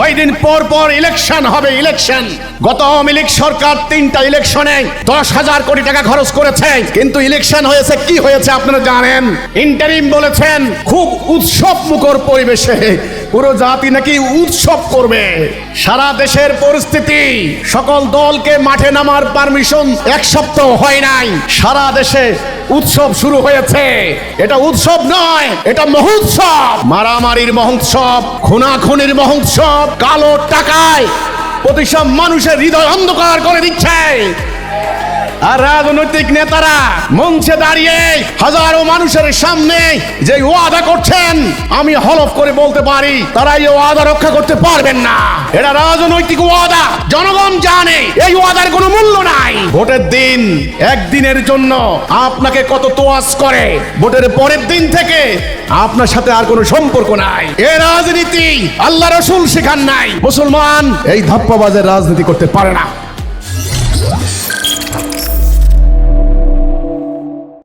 ওই দিন পর পর ইলেকশন হবে, ইলেকশন। গত আওয়ামী লীগ সরকার 3টা ইলেকশনে 10,000 কোটি টাকা খরচ করেছে, কিন্তু ইলেকশন হয়েছে কি হয়েছে আপনারা জানেন? ইন্টারিম বলেছেন খুব উৎসব মুখর পরিবেশে পুরো জাতি নাকি উৎসব করবে। সারা দেশের পরিস্থিতি, সকল দলকে মাঠে নামার পারমিশন 1 সপ্তাহ হয় নাই, সারা দেশে উৎসব শুরু হয়েছে। এটা উৎসব নয়, এটা মহোৎসব। মারামারির মহোৎসব, খুনাখুনির মহোৎসব, কালো টাকায় প্রতিসব মানুষের হৃদয় অন্ধকার করে দিচ্ছে। আর রাজনৈতিক নেতারা মঞ্চে দাঁড়িয়ে হাজারো মানুষের সামনে যে ওয়াদা করছেন, আমি হলফ করে বলতে পারি তারা এই ওয়াদা রক্ষা করতে পারবেন না। এটা রাজনৈতিক ওয়াদা, জনগণ জানে এই ওয়াদার কোনো মূল্য নাই। ভোটের দিন একদিনের জন্য আপনাকে কত তোয়াজ করে, ভোটের পরের দিন থেকে আপনার সাথে আর কোনো সম্পর্ক নাই। এ রাজনীতি আল্লাহ রাসূল শেখান নাই। মুসলমান এই ধাপ্পাবাজের রাজনীতি করতে পারে না।